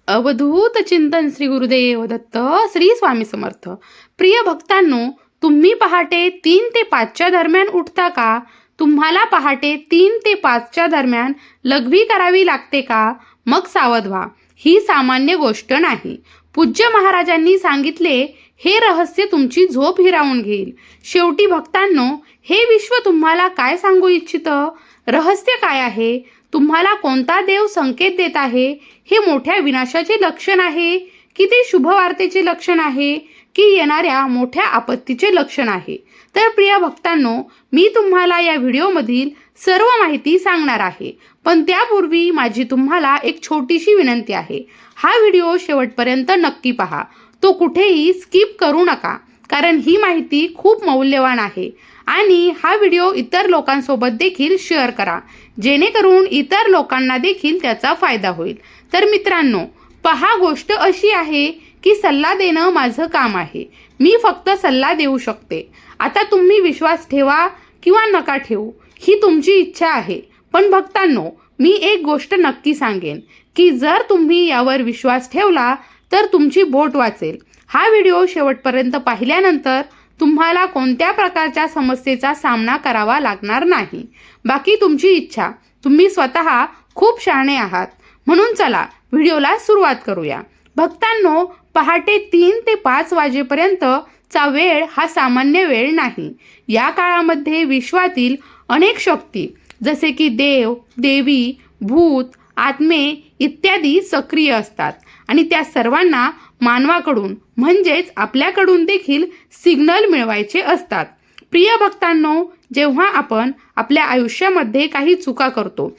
अवधूत चिंतन श्री गुरुदेव दत्त श्री स्वामी समर्थ. प्रिय भक्तांनो, तुम्ही पहाटे 3 ते 5च्या दरम्यान उठता का? तुम्हाला पहाटे 3 ते 5च्या दरम्यान लघवी करावी लागते का? मग सावध व्हा, ही सामान्य गोष्ट नाही. पूज्य महाराजांनी सांगितले, हे रहस्य तुमची झोप हिरावून घेईल. शेवटी भक्तांनो, हे विश्व तुम्हाला काय सांगू इच्छितं? रहस्य काय आहे? तुम्हाला कोणता देव संकेत देत आहे? हे मोठ्या विनाशाचे लक्षण आहे की ते शुभवार्तेचे लक्षण आहे की येणाऱ्या मोठ्या आपत्तीचे लक्षण आहे? तर प्रिय भक्तांनो, मी तुम्हाला या व्हिडिओमधील सर्व माहिती सांगणार आहे. पण त्यापूर्वी माझी तुम्हाला एक छोटीशी विनंती आहे. हा व्हिडिओ शेवटपर्यंत नक्की पहा. तो कुठेही स्किप करू नका, कारण ही माहिती खूप मौल्यवान आहे. आणि हा व्हिडिओ इतर लोकांसोबत देखील शेअर करा, जेणेकरून इतर लोकांना देखील त्याचा फायदा होईल. तर मित्रांनो, पहा, गोष्ट अशी आहे की सल्ला देणं माझं काम आहे. मी फक्त सल्ला देऊ शकते. आता तुम्ही विश्वास ठेवा किंवा नका ठेवू, ही तुमची इच्छा आहे. पण भक्तांनो, मी एक गोष्ट नक्की सांगेन की जर तुम्ही यावर विश्वास ठेवला तर तुमची बोट वाचेल. हा व्हिडिओ शेवटपर्यंत पाहिल्यानंतर तुम्हाला कोणत्या प्रकारच्या समस्येचा सामना करावा लागणार नाही. बाकी तुमची इच्छा. तुम्ही स्वतः खूप शहाणे आहात. म्हणून चला व्हिडिओला सुरुवात करूया. भक्तांनो, पहाटे 3 ते 5 वाजेपर्यंतचा वेळ हा सामान्य वेळ नाही. या काळामध्ये विश्वातील अनेक शक्ती जसे की देव, देवी, भूत, आत्मे इत्यादी सक्रिय असतात आणि त्या सर्वांना मानवाकडून म्हणजेच आपल्याकडून देखील सिग्नल मिळवायचे असतात. प्रिय भक्तांनो, जेव्हा आपण आपल्या आयुष्यामध्ये काही चुका करतो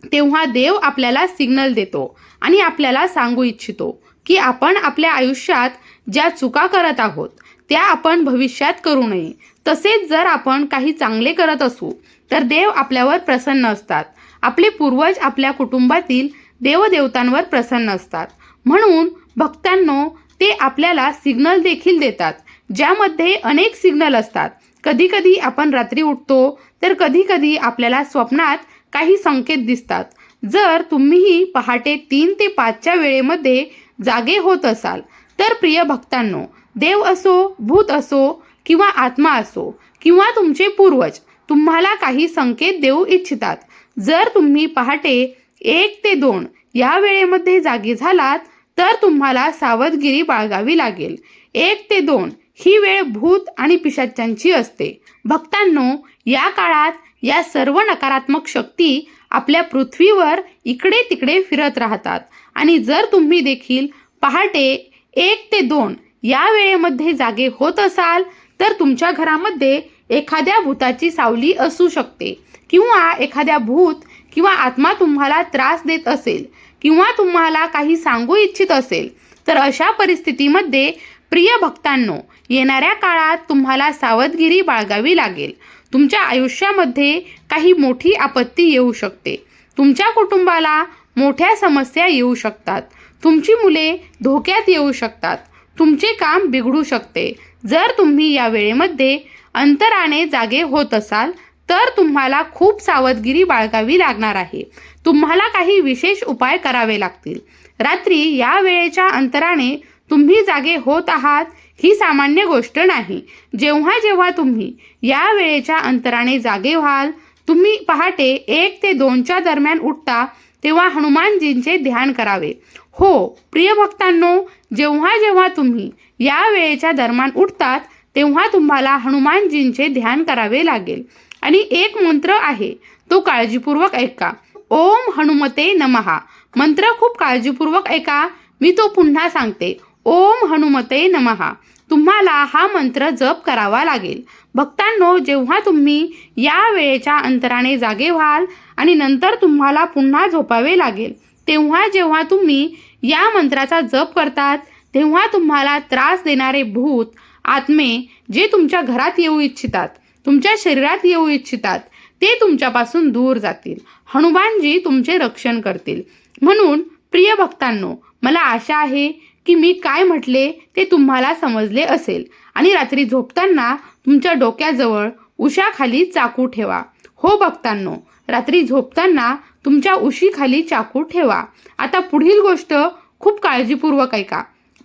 तेव्हा देव आपल्याला सिग्नल देतो आणि आपल्याला सांगू इच्छितो की आपण आपल्या आयुष्यात ज्या चुका करत आहोत त्या आपण भविष्यात करू नये. तसेच जर आपण काही चांगले करत असू तर देव आपल्यावर प्रसन्न असतात. आपले पूर्वज आपल्या कुटुंबातील देवदेवतांवर प्रसन्न असतात. म्हणून भक्तांनो, ते आपल्याला सिग्नल देखील देतात, ज्यामध्ये अनेक सिग्नल असतात. कधी कधी आपण रात्री उठतो तर कधी कधी आपल्याला स्वप्नात काही संकेत दिसतात. जर तुम्हीही पहाटे 3 ते 5च्या वेळेमध्ये जागे होत असाल तर प्रिय भक्तांनो, देव असो, भूत असो किंवा आत्मा असो किंवा तुमचे पूर्वज तुम्हाला काही संकेत देऊ इच्छितात. जर तुम्ही पहाटे 1 ते 2 या वेळेमध्ये जागे झालात तर तुम्हाला सावधगिरी बाळगावी लागेल. 1 ते 2 ही वेळ भूत आणि पिशाच्यांची असते. भक्तांनो, या काळात या सर्व नकारात्मक शक्ती आपल्या पृथ्वीवर इकडे तिकडे फिरत राहतात. आणि जर तुम्ही देखील पहाटे 1 ते 2 या वेळेमध्ये जागे होत असाल तर तुमच्या घरामध्ये एखाद्या भूताची सावली असू शकते किंवा एखाद्या भूत किंवा आत्मा तुम्हाला त्रास देत असेल किंवा तुम्हाला काही सांगू इच्छित असेल. तर अशा परिस्थितीमध्ये प्रिय भक्तांनो, येणाऱ्या काळात तुम्हाला सावधगिरी बाळगावी लागेल. तुमच्या आयुष्यामध्ये काही मोठी आपत्ती येऊ शकते. तुमच्या कुटुंबाला मोठ्या समस्या येऊ शकतात. तुमची मुले धोक्यात येऊ शकतात. तुमचे काम बिघडू शकते. जर तुम्ही या वेळेमध्ये अंतराने जागे होत असाल तर तुम्हाला खूप सावधगिरी बाळगावी लागणार आहे. तुम्हाला काही विशेष उपाय करावे लागतील. रात्री या वेळेच्या अंतराने तुम्ही जागे होत आहात ही सामान्य गोष्ट नाही. जेव्हा जेव्हा तुम्ही या वेळेच्या अंतराने जागे व्हाल, तुम्ही पहाटे 1 ते 2च्या दरम्यान उठता तेव्हा हनुमानजींचे ध्यान करावे. हो प्रिय भक्तांनो, जेव्हा जेव्हा तुम्ही या वेळेच्या दरम्यान उठतात तेव्हा तुम्हाला हनुमानजींचे ध्यान करावे लागेल. आणि एक मंत्र आहे, तो काळजीपूर्वक ऐका. ओम हनुमते नमहा. मंत्र खूप काळजीपूर्वक ऐका. मी तो पुन्हा सांगते, ओम हनुमते नमहा. तुम्हाला हा मंत्र जप करावा लागेल. भक्तांनो, जेव्हा तुम्ही या वेळेच्या अंतराने जागे व्हाल आणि नंतर तुम्हाला पुन्हा झोपावे लागेल, तेव्हा जेव्हा तुम्ही या मंत्राचा जप करतात तेव्हा तुम्हाला त्रास देणारे भूत, आत्मे जे तुमच्या घरात येऊ इच्छितात, तुमच्या शरीरात येऊ इच्छितात, ते तुमच्यापासून दूर जातील. हनुमानजी तुमचे रक्षण करतील. म्हणून प्रिय भक्तांनो, मला आशा आहे की मी काय म्हटले ते तुम्हाला समजले असेल. आणि रात्री झोपताना तुमच्या डोक्याजवळ उशाखाली चाकू ठेवा. हो भक्तांनो, रात्री झोपताना तुमच्या उशीखाली चाकू ठेवा. आता पुढील गोष्ट खूप काळजीपूर्वक ऐका.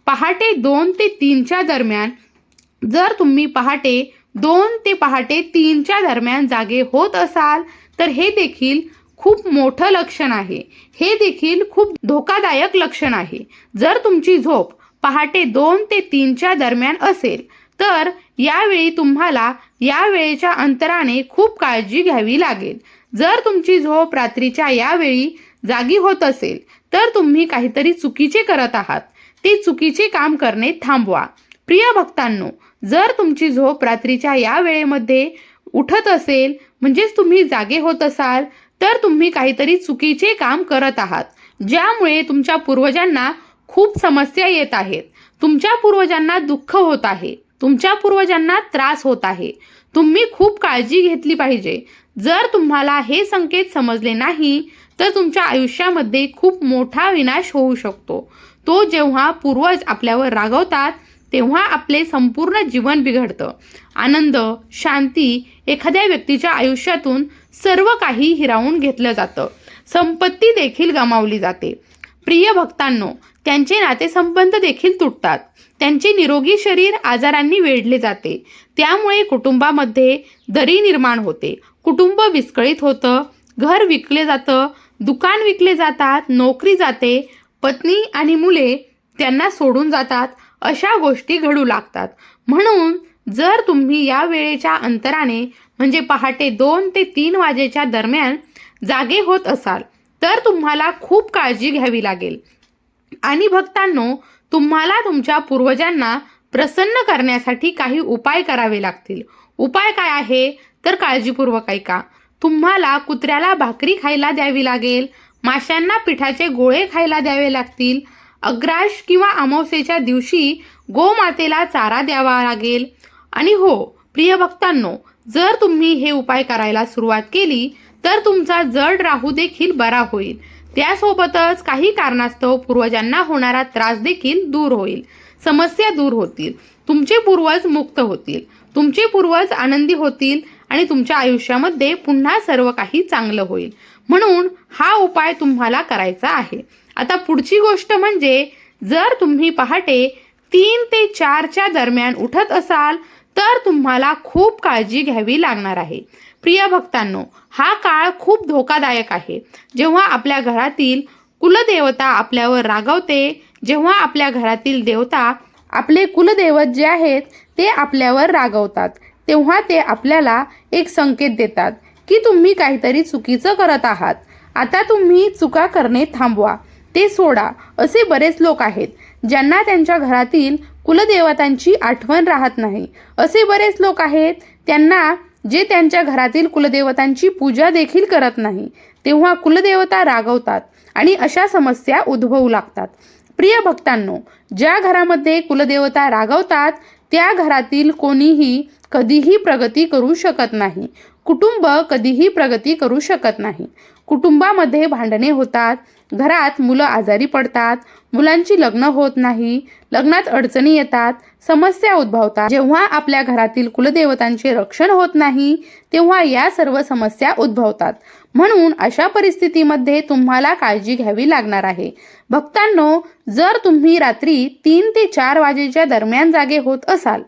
पहाटे 2 ते 3च्या दरम्यान जर तुम्ही पहाटे 2 ते पहाटे 3च्या दरम्यान जागे होत असाल तर हे देखील खूप मोठं लक्षण आहे. हे देखील खूप धोकादायक लक्षण आहे. जर तुमची झोप पहाटे 2 ते 3च्या दरम्यान असेल तर यावेळी तुम्हाला या वेळेच्या अंतराने खूप काळजी घ्यावी लागेल. जर तुमची झोप रात्रीच्या यावेळी जागी होत असेल तर तुम्ही काहीतरी चुकीचे करत आहात. ते चुकीचे काम करणे थांबवा. प्रिय भक्तांनो, जर तुमची झोप रात्रीच्या या वेळेमध्ये उठत असेल म्हणजेच तुम्ही जागे होत असाल तर तुम्ही काहीतरी चुकीचे काम करत आहात, ज्यामुळे तुमच्या पूर्वजांना खूप समस्या येत आहेत. तुमच्या पूर्वजांना दुःख होत आहे. तुमच्या पूर्वजांना त्रास होत आहे. तुम्ही खूप काळजी घेतली पाहिजे. जर तुम्हाला हे संकेत समजले नाही तर तुमच्या आयुष्यामध्ये खूप मोठा विनाश होऊ शकतो. तो जेव्हा पूर्वज आपल्यावर रागवतात तेव्हा आपले संपूर्ण जीवन बिघडतं. आनंद, शांती एखाद्या व्यक्तीच्या आयुष्यातून सर्व काही हिरावून घेतलं जातं. संपत्ती देखील गमावली जाते. प्रिय भक्तांनो, त्यांचे नातेसंबंध देखील तुटतात. त्यांचे निरोगी शरीर आजारांनी वेढले जाते. त्यामुळे कुटुंबामध्ये दरी निर्माण होते. कुटुंब विस्कळीत होतं. घर विकले जातं. दुकान विकले जातात. नोकरी जाते. पत्नी आणि मुले त्यांना सोडून जातात. अशा गोष्टी घडू लागतात. म्हणून जर तुम्ही या वेळेच्या अंतराने म्हणजे पहाटे 2 ते 3 वाजेच्या दरम्यान जागे होत असाल तर तुम्हाला खूप काळजी घ्यावी लागेल. आणि भक्तांनो, तुम्हाला तुमच्या पूर्वजांना प्रसन्न करण्यासाठी काही उपाय करावे लागतील. उपाय काय आहे तर काळजीपूर्वक ऐका. तुम्हाला कुत्र्याला भाकरी खायला द्यावी लागेल. माशांना पिठाचे गोळे खायला द्यावे लागतील. अग्राश किंवा अमावस्येच्या दिवशी गोमातेला चारा द्यावा लागेल. आणि हो प्रिय भक्तांनो, जर तुम्ही हे उपाय करायला सुरुवात केली तर तुमचा जड राहू देखील बरा होईल. त्यासोबतच काही कारणास्तव पूर्वजांना होणारा त्रास देखील दूर होईल. समस्या दूर होतील. तुमचे पूर्वज मुक्त होतील. तुमचे पूर्वज आनंदी होतील आणि तुमच्या आयुष्यामध्ये पुन्हा सर्व काही चांगलं होईल. म्हणून हा उपाय तुम्हाला करायचा आहे. आता पुढची गोष्ट म्हणजे जर तुम्ही पहाटे 3 ते 4च्या दरम्यान उठत असाल तर तुम्हाला खूप काळजी घ्यावी लागणार आहे. प्रिय भक्तांनो, हा काळ खूप धोकादायक आहे. जेव्हा आपल्या घरातील कुलदेवता आपल्यावर रागवते, जेव्हा आपल्या घरातील देवता आपले कुलदैवत जे आहेत ते आपल्यावर रागवतात, तेव्हा ते आपल्याला एक संकेत देतात की तुम्ही काहीतरी चुकीचं करत आहात. आता तुम्ही चुका करणे थांबवा. ते सोडा. असे बरेच लोक आहेत ज्यांना त्यांच्या घरातील कुलदेवतांची आठवण राहत नाही. असे बरेच लोक आहेत त्यांना जे त्यांच्या घरातील कुलदेवतांची पूजा देखील करत नाही. तेव्हा कुलदेवता रागवतात आणि अशा समस्या उद्भवू लागतात. प्रिय भक्तांनो, ज्या घरामध्ये कुलदेवता रागवतात त्या घरातील कोणीही कधीही प्रगती करू शकत नाही. कुटुंब कधीही प्रगती करू शकत नाही. कुटुंबामध्ये भांडणे होतात. घरात मुलं आजारी पडतात. मुलांची लग्न होत नाही. लग्नात अडचणी येतात. समस्या उद्भवतात. जेव्हा आपल्या घरातील कुलदेवतांचे रक्षण होत नाही तेव्हा या सर्व समस्या उद्भवतात. म्हणून अशा परिस्थितीमध्ये तुम्हाला काळजी घ्यावी लागणार आहे. भक्तांनो, जर तुम्ही रात्री 3 ते 4 वाजेच्या दरम्यान जागे होत असाल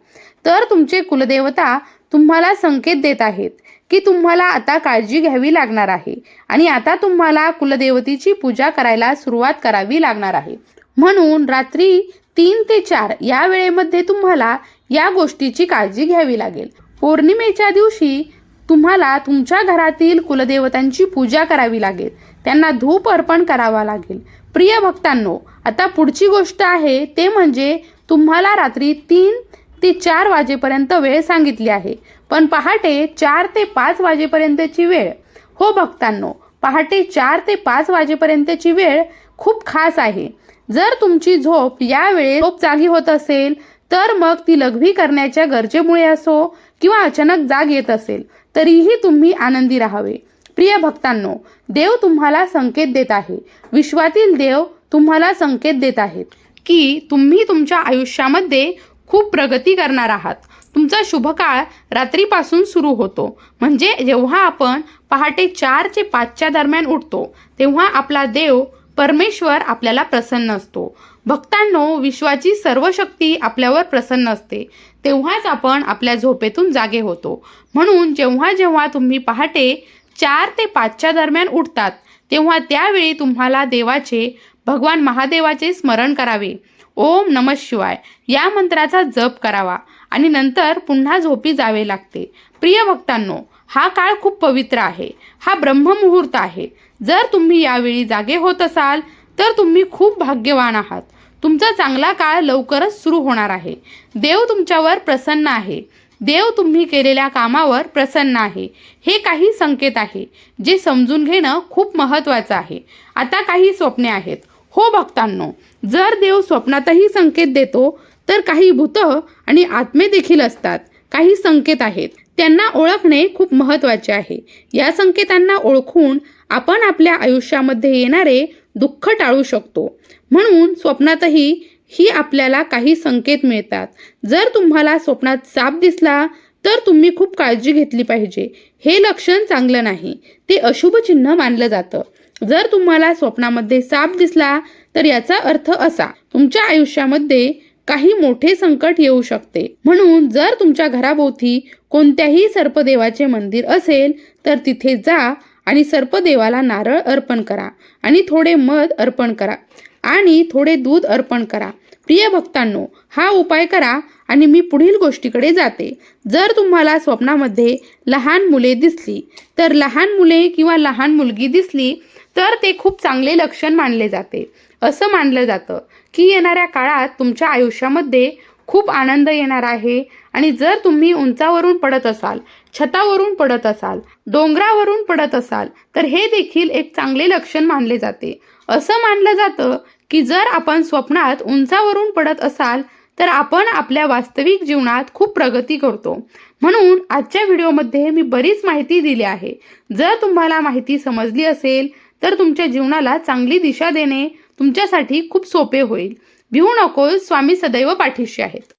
तर तुमचे कुलदेवता तुम्हाला संकेत देत आहेत की तुम्हाला आता काळजी घ्यावी लागणार आहे आणि आता तुम्हाला कुलदेवतेची पूजा करायला सुरुवात करावी लागणार आहे. म्हणून रात्री 3 ते 4 या वेळेमध्ये तुम्हाला या गोष्टीची काळजी घ्यावी लागेल. पौर्णिमेच्या दिवशी तुम्हाला तुमच्या घरातील कुलदेवतांची पूजा करावी लागेल. त्यांना धूप अर्पण करावा लागेल. प्रिय भक्तांनो, आता पुढची गोष्ट आहे ते म्हणजे तुम्हाला रात्री 3 ते 4 वाजेपर्यंत वेळ सांगितली आहे, पण पहाटे 4 ते 5 वाजेपर्यंतची वेळ. हो भक्तांनो, पहाटे 4 ते 5 वाजेपर्यंतची वेळ खूप खास आहे. जर तुमची झोप या वेळेत जागी होत असेल तर मग ती लघवी करण्याच्या गरजेमुळे असो किंवा अचानक जाग येत असेल तरीही तुम्ही आनंदी राहावे. प्रिय भक्तांनो, देव तुम्हाला संकेत देत आहे. विश्वातील देव तुम्हाला संकेत देत आहेत की तुम्ही तुमच्या आयुष्यामध्ये खूप प्रगती करणार आहात. तुमचा शुभकाळ रात्रीपासून सुरू होतो. म्हणजे जेव्हा आपण पहाटे 4 ते 5च्या दरम्यान उठतो तेव्हा आपला देव परमेश्वर आपल्याला प्रसन्न असतो. भक्तांनो, विश्वाची सर्व शक्ती आपल्यावर प्रसन्न असते. तेव्हाच आपण आपल्या झोपेतून जागे होतो. म्हणून जेव्हा जेव्हा तुम्ही पहाटे 4 ते 5च्या दरम्यान उठतात, तेव्हा त्यावेळी तुम्हाला देवाचे, भगवान महादेवाचे स्मरण करावे. ओम नमः शिवाय या मंत्राचा जप करावा आणि नंतर पुन्हा झोपी जावे लागते. प्रिय भक्तांनो, हा काळ खूप पवित्र आहे. हा ब्रह्ममुहूर्त आहे. जर तुम्ही यावेळी जागे होत असाल तर तुम्ही खूप भाग्यवान आहात. तुमचा चांगला काळ लवकरच सुरू होणार आहे. देव तुमच्यावर प्रसन्न आहे. देव तुम्ही केलेल्या कामावर प्रसन्न आहे. हे काही संकेत आहे जे समजून घेणं खूप महत्त्वाचं आहे. आता काही स्वप्ने आहेत. हो भक्तांनो, जर देव स्वप्नातही संकेत देतो तर काही भूत आणि आत्मे देखील असतात. काही संकेत आहेत, त्यांना ओळखणे खूप महत्त्वाचे आहे. या संकेतांना ओळखून आपण आपल्या आयुष्यामध्ये येणारे दुःख टाळू शकतो. म्हणून स्वप्नातही आपल्याला काही संकेत मिळतात. जर तुम्हाला स्वप्नात साप दिसला तर तुम्ही खूप काळजी घेतली पाहिजे. हे लक्षण चांगलं नाही, ते अशुभ चिन्ह मानलं जातं. जर तुम्हाला स्वप्नामध्ये साप दिसला तर याचा अर्थ असा, तुमच्या आयुष्यामध्ये काही मोठे संकट येऊ शकते. म्हणून जर तुमच्या घराभोवती कोणत्याही सर्पदेवाचे मंदिर असेल तर तिथे जा आणि सर्पदेवाला नारळ अर्पण करा आणि थोडे मध अर्पण करा आणि थोडे दूध अर्पण करा. प्रिय भक्तांनो, हा उपाय करा आणि मी पुढील गोष्टीकडे जाते. जर तुम्हाला स्वप्नामध्ये लहान मुले दिसली तर लहान मुले किंवा लहान मुलगी दिसली तर ते खूप चांगले लक्षण मानले जाते. असं मानलं जातं की येणाऱ्या काळात तुमच्या आयुष्यामध्ये खूप आनंद येणार आहे. आणि जर तुम्ही उंचावरून पडत असाल, छतावरून पडत असाल, डोंगरावरून पडत असाल तर हे देखील एक चांगले लक्षण मानले जाते. असं मानलं जातं की जर आपण स्वप्नात उंचावरून पडत असाल तर आपण आपल्या वास्तविक जीवनात खूप प्रगती करतो. म्हणून आजच्या व्हिडिओमध्ये मी बरीच माहिती दिली आहे. जर तुम्हाला माहिती समजली असेल तर तुमच्या जीवनाला चांगली दिशा देणे तुमच्यासाठी खूप सोपे होईल. भिवू नकोस, स्वामी सदैव पाठीशी आहेत.